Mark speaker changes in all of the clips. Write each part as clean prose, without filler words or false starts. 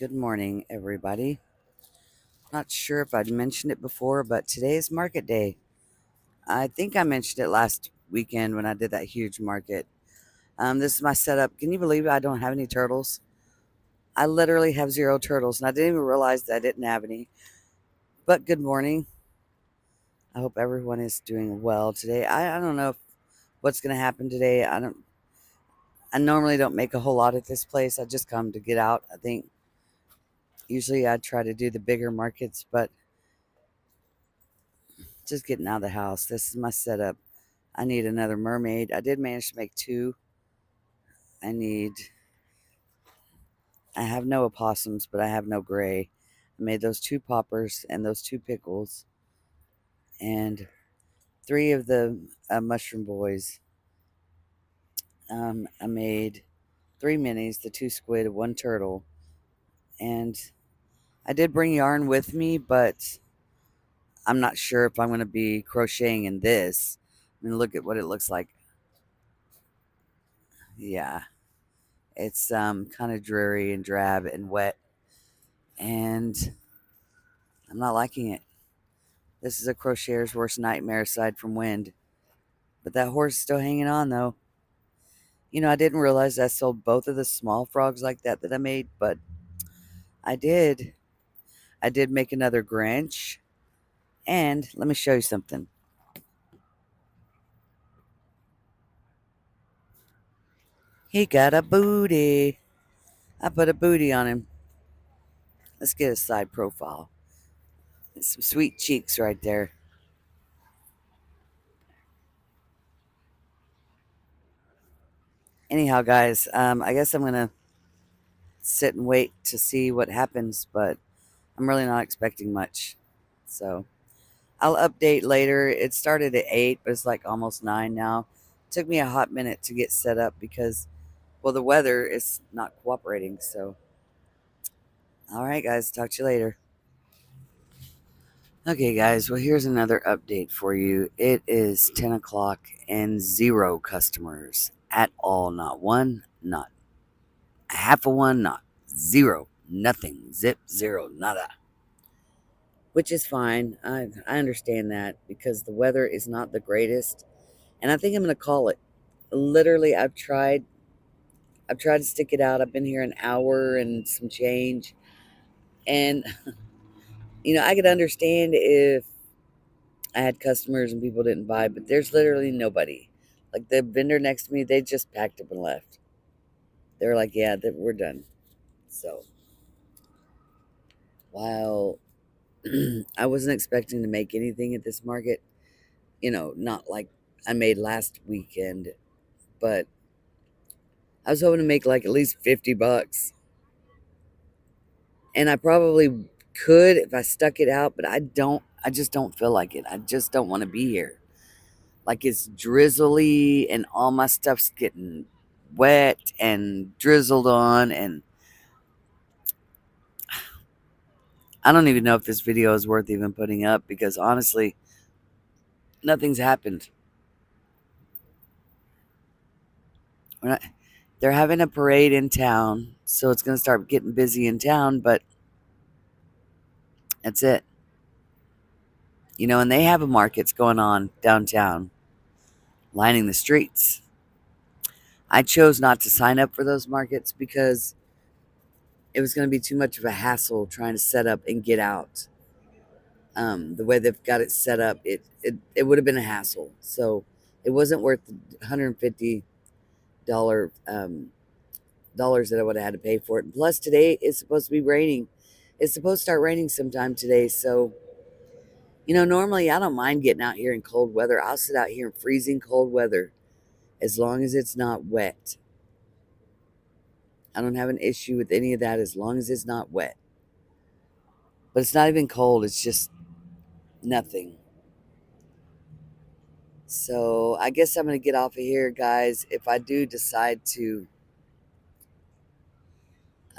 Speaker 1: Good morning, everybody. Not sure if I'd mentioned it before, but today is market day. I think I mentioned it last weekend when I did that huge market. This is my setup. Can you believe I don't have any turtles? I literally have zero turtles, and I didn't even realize that I didn't have any. But good morning. I hope everyone is doing well today. I don't know what's going to happen today. I normally don't make a whole lot at this place. I just come to get out. I think usually I try to do the bigger markets, but just getting out of the house. This is my setup. I need another mermaid. I did manage to make two. I need, I have no opossums, but I have no gray. I made those two poppers and those two pickles and three of the mushroom boys. I made three minis, the two squid, one turtle. And I did bring yarn with me, but I'm not sure if I'm going to be crocheting in this. I mean, look at what it looks like. Yeah, it's kind of dreary and drab and wet, and I'm not liking it. This is a crocheter's worst nightmare aside from wind. But that horse is still hanging on, though. You know, I didn't realize I sold both of the small frogs like that I made, but I did. I did make another Grinch. And let me show you something. He got a booty. I put a booty on him. Let's get a side profile. Some sweet cheeks right there. Anyhow, guys, I guess I'm going to sit and wait to see what happens, but I'm really not expecting much. So I'll update later. It started at 8, but it's like almost 9 now. It took me a hot minute to get set up because, well, the weather is not cooperating. So, all right, guys, talk to you later. Okay, guys, well, here's another update for you. It is 10 o'clock and zero customers at all. Not one, not a half of one, not zero, nothing, zip, zero, nada. Which is fine. I understand that because the weather is not the greatest. And I think I'm going to call it. Literally, I've tried to stick it out. I've been here an hour and some change. And, I could understand if I had customers and people didn't buy, but there's literally nobody. Like the vendor next to me, they just packed up and left. They were like, yeah, we're done. So, while I wasn't expecting to make anything at this market, not like I made last weekend, but I was hoping to make like at least $50. And I probably could if I stuck it out, but I just don't feel like it. I just don't want to be here. Like it's drizzly and all my stuff's getting wet and drizzled on, and I don't even know if this video is worth even putting up because honestly, nothing's happened. We're not, they're having a parade in town, so it's going to start getting busy in town, but that's it. And they have a markets going on downtown, lining the streets. I chose not to sign up for those markets because it was going to be too much of a hassle trying to set up and get out. The way they've got it set up, it would have been a hassle. So it wasn't worth the $150 dollars that I would have had to pay for it. And plus, today it's supposed to be raining. It's supposed to start raining sometime today. So, normally I don't mind getting out here in cold weather. I'll sit out here in freezing cold weather as long as it's not wet. I don't have an issue with any of that as long as it's not wet. But it's not even cold, it's just nothing. So I guess I'm going to get off of here, guys. If I do decide to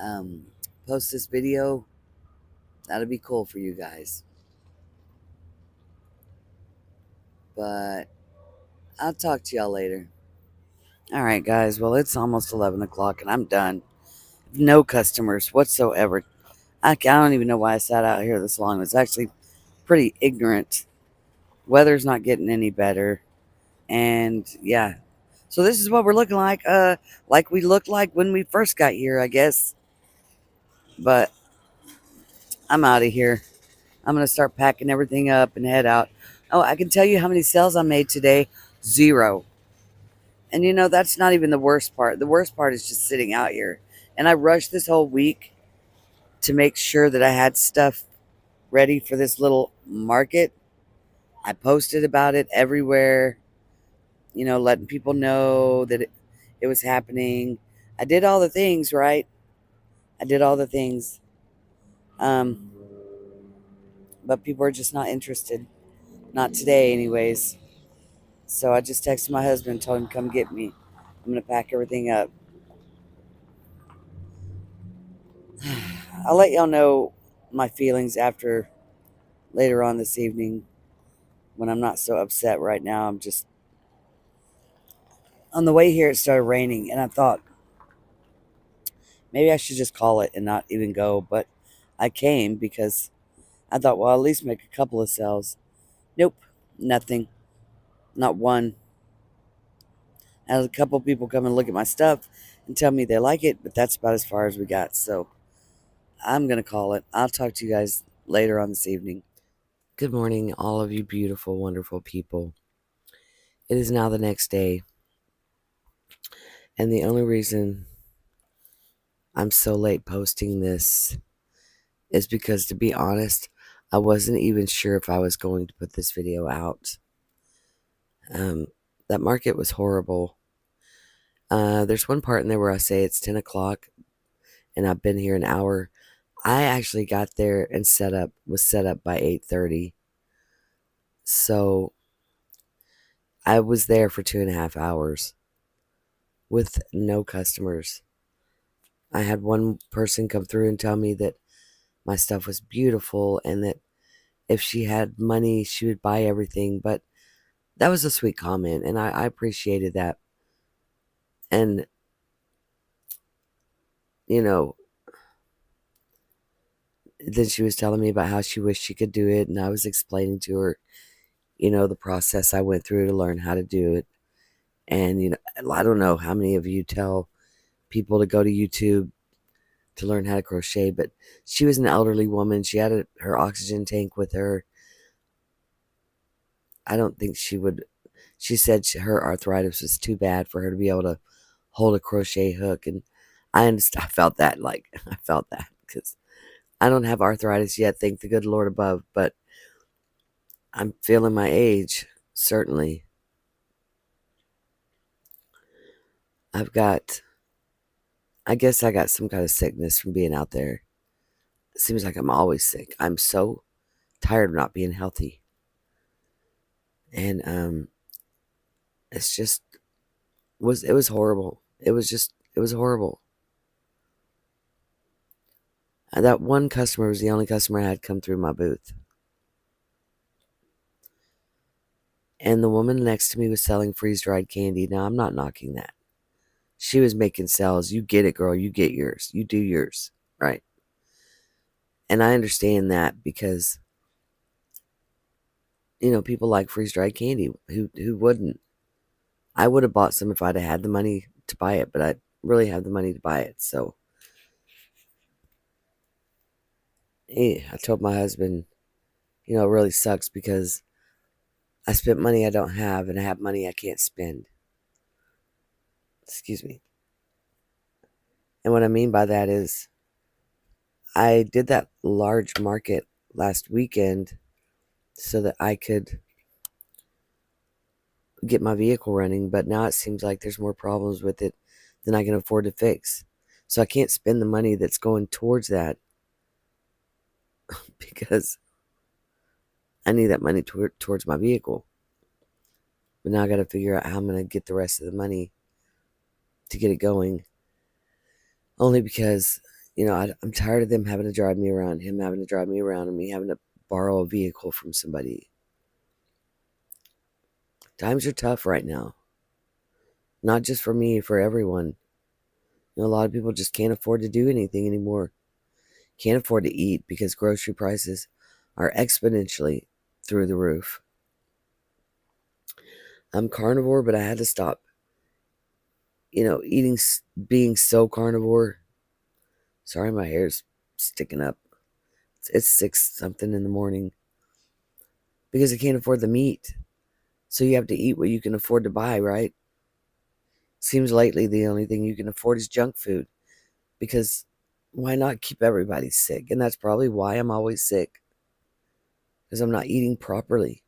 Speaker 1: um, post this video, that'll be cool for you guys. But I'll talk to y'all later. All right, guys. Well, it's almost 11 o'clock and I'm done. No customers whatsoever. I don't even know why I sat out here this long. It's actually pretty ignorant. Weather's not getting any better. And yeah. So this is what we're looking like we looked like when we first got here, I guess. But I'm out of here. I'm going to start packing everything up and head out. Oh, I can tell you how many sales I made today. 0. And that's not even the worst part. The worst part is just sitting out here. And I rushed this whole week to make sure that I had stuff ready for this little market. I posted about it everywhere, letting people know that it was happening. I did all the things, right? I did all the things. Um, but people are just not interested. Not today, anyways. So I just texted my husband and told him, come get me. I'm going to pack everything up. I'll let y'all know my feelings after later on this evening when I'm not so upset right now. I'm just on the way here, it started raining, and I thought maybe I should just call it and not even go. But I came because I thought, well, at least make a couple of sales. Nope, nothing, not one. I had a couple people come and look at my stuff and tell me they like it, but that's about as far as we got. So I'm going to call it. I'll talk to you guys later on this evening. Good morning, all of you beautiful, wonderful people. It is now the next day, and the only reason I'm so late posting this is because, to be honest, I wasn't even sure if I was going to put this video out. That market was horrible. There's one part in there where I say it's 10 o'clock, and I've been here an hour. I actually got there and was set up by 8:30. So I was there for 2.5 hours with no customers. I had one person come through and tell me that my stuff was beautiful and that if she had money, she would buy everything. But that was a sweet comment, and I appreciated that. And, you know, then she was telling me about how she wished she could do it, and I was explaining to her, the process I went through to learn how to do it. And, I don't know how many of you tell people to go to YouTube to learn how to crochet, but she was an elderly woman. She had her oxygen tank with her. I don't think she said her arthritis was too bad for her to be able to hold a crochet hook. And I understand, I felt that because I don't have arthritis yet, thank the good Lord above, but I'm feeling my age, certainly. I guess I got some kind of sickness from being out there. It seems like I'm always sick. I'm so tired of not being healthy. And it's just it was horrible. It was horrible. That one customer was the only customer I had come through my booth. And the woman next to me was selling freeze-dried candy. Now, I'm not knocking that. She was making sales. You get it, girl. You get yours. You do yours. Right. And I understand that because, people like freeze-dried candy. Who wouldn't? I would have bought some if I'd have had the money to buy it, but I really have the money to buy it. So I told my husband, it really sucks because I spent money I don't have and I have money I can't spend. Excuse me. And what I mean by that is I did that large market last weekend so that I could get my vehicle running, but now it seems like there's more problems with it than I can afford to fix. So I can't spend the money that's going towards that because I need that money towards my vehicle. But now I got to figure out how I'm going to get the rest of the money to get it going. Only because, I'm tired of them having to drive me around, him having to drive me around, and me having to borrow a vehicle from somebody. Times are tough right now. Not just for me, for everyone. A lot of people just can't afford to do anything anymore. can't afford to eat because grocery prices are exponentially through the roof. I'm carnivore, but I had to stop, eating, being so carnivore. Sorry, my hair's sticking up. It's 6 something in the morning because I can't afford the meat. So you have to eat what you can afford to buy, right? Seems lately the only thing you can afford is junk food because why not keep everybody sick? And that's probably why I'm always sick because I'm not eating properly.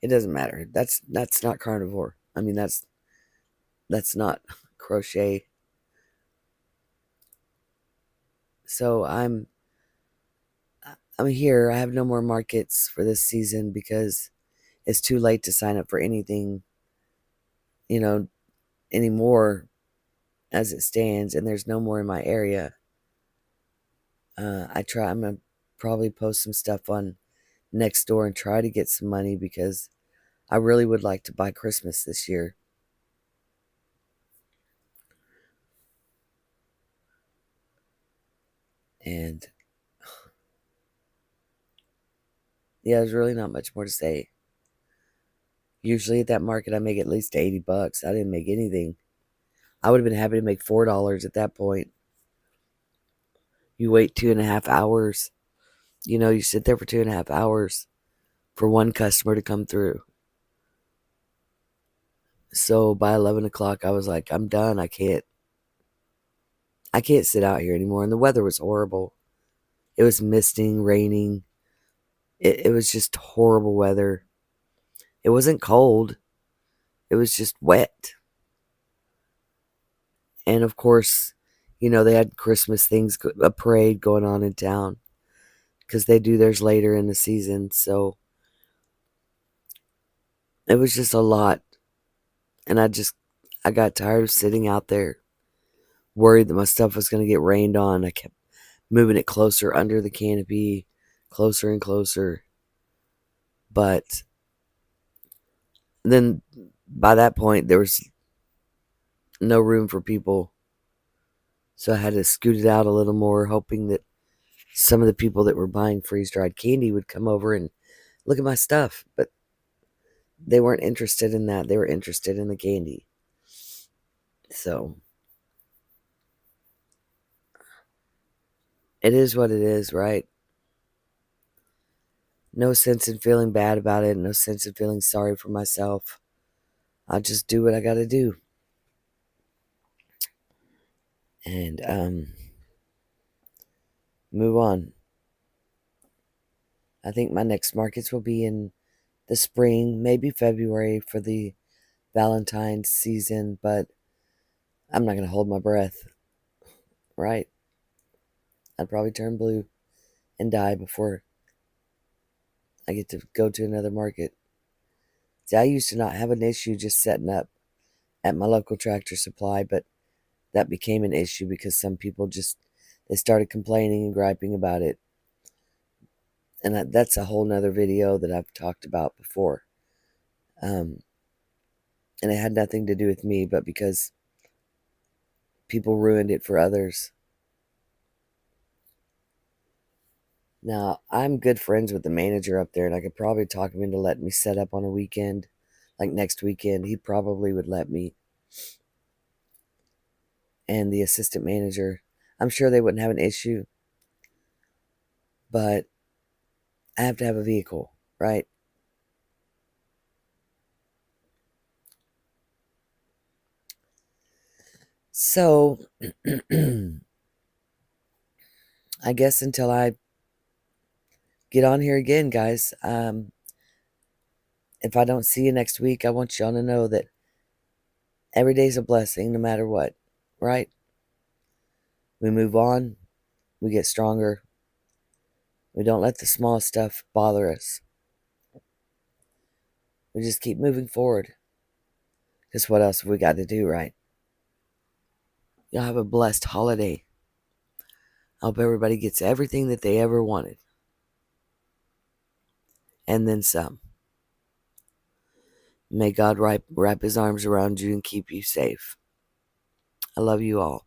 Speaker 1: It doesn't matter. That's not carnivore. I mean, that's not crochet. So I'm here. I have no more markets for this season because it's too late to sign up for anything, you know, anymore as it stands, and there's no more in my area. I'm gonna probably post some stuff on next door and try to get some money because I really would like to buy Christmas this year. And yeah, there's really not much more to say. Usually at that market, I make at least $80. I didn't make anything. I would have been happy to make $4 at that point. You wait 2.5 hours. You sit there for 2.5 hours for one customer to come through. So by 11 o'clock, I was like, I'm done. I can't sit out here anymore. And the weather was horrible. It was misting, raining. It was just horrible weather. It wasn't cold. It was just wet. And of course, they had Christmas things, a parade going on in town because they do theirs later in the season. So it was just a lot. And I got tired of sitting out there, worried that my stuff was going to get rained on. I kept moving it closer under the canopy, closer and closer. But then by that point, there was no room for people. So I had to scoot it out a little more, hoping that some of the people that were buying freeze dried candy would come over and look at my stuff. But they weren't interested in that. They were interested in the candy. So it is what it is, right? No sense in feeling bad about it. No sense in feeling sorry for myself. I'll just do what I got to do. And move on. I think my next markets will be in the spring, maybe February for the Valentine's season, but I'm not going to hold my breath, right? I'd probably turn blue and die before I get to go to another market. See, I used to not have an issue just setting up at my local Tractor Supply, but that became an issue because some people they started complaining and griping about it. And that's a whole nother video that I've talked about before. And it had nothing to do with me, but because people ruined it for others. Now, I'm good friends with the manager up there, and I could probably talk him into letting me set up on a weekend, like next weekend. He probably would let me. And the assistant manager, I'm sure they wouldn't have an issue, but I have to have a vehicle, right? So, I guess until I get on here again, guys, if I don't see you next week, I want y'all to know that every day's a blessing no matter what, right? We move on, we get stronger, we don't let the small stuff bother us. We just keep moving forward. Because what else have we got to do, right? Y'all have a blessed holiday. I hope everybody gets everything that they ever wanted. And then some. May God wrap his arms around you and keep you safe. I love you all.